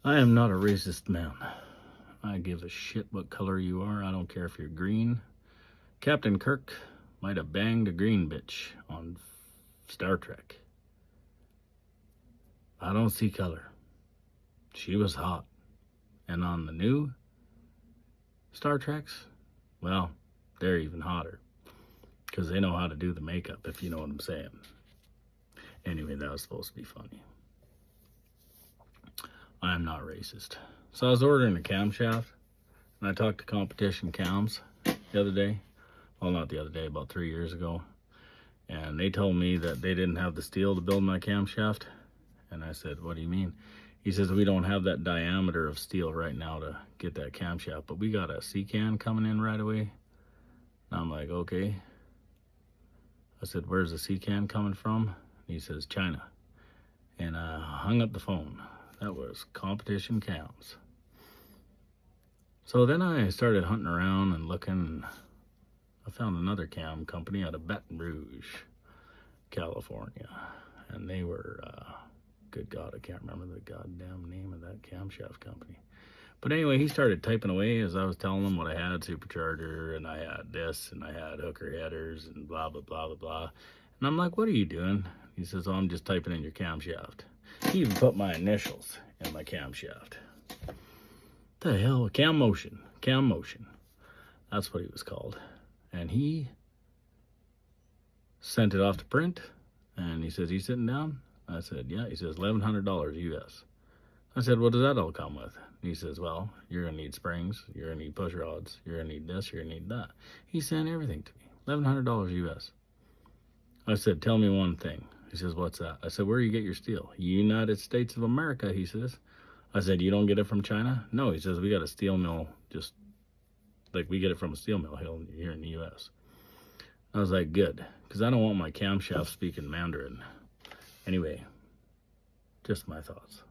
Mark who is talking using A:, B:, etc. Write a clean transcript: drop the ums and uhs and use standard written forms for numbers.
A: I am not a racist man. I give a shit what color you are. I don't care if you're green. Captain Kirk might have banged a green bitch on Star Trek. I don't see color. She was hot. And on the new Star Treks, well, they're even hotter. Because they know how to do the makeup, if you know what I'm saying. Anyway, that was supposed to be funny. I am not racist. So I was ordering a camshaft, and I talked to Competition Cams the other day. Well, not the other day, about 3 years ago. And they told me that they didn't have the steel to build my camshaft. And I said, what do you mean? He says, we don't have that diameter of steel right now to get that camshaft, but we got a C-can coming in right away. And I'm like, okay. I said, where's the C-can coming from? He says, China. And I hung up the phone. That was Competition Cams. So then I started hunting around and looking. I found another cam company out of Baton Rouge, California. And they were, good God, I can't remember the goddamn name of that camshaft company. But anyway, he started typing away as I was telling him what I had, supercharger, and I had this, and I had hooker headers, and blah, blah, blah, blah, blah. And I'm like, what are you doing? He says, oh, I'm just typing in your camshaft. He even put my initials in my camshaft. The hell? Cam motion. That's what he was called. And he sent it off to print, and he says, you sitting down? I said, yeah. He says, $1,100 US. I said, what does that all come with? He says, well, you're going to need springs, you're going to need push rods, you're going to need this, you're going to need that. He sent everything to me, $1,100 US. I said, tell me one thing. He says, what's that? I said, where do you get your steel? United States of America, he says. I said, you don't get it from China? No, he says, we got a steel mill, just like we get it from a steel mill here in the U.S. I was like, good, because I don't want my camshaft speaking Mandarin. Anyway, just my thoughts.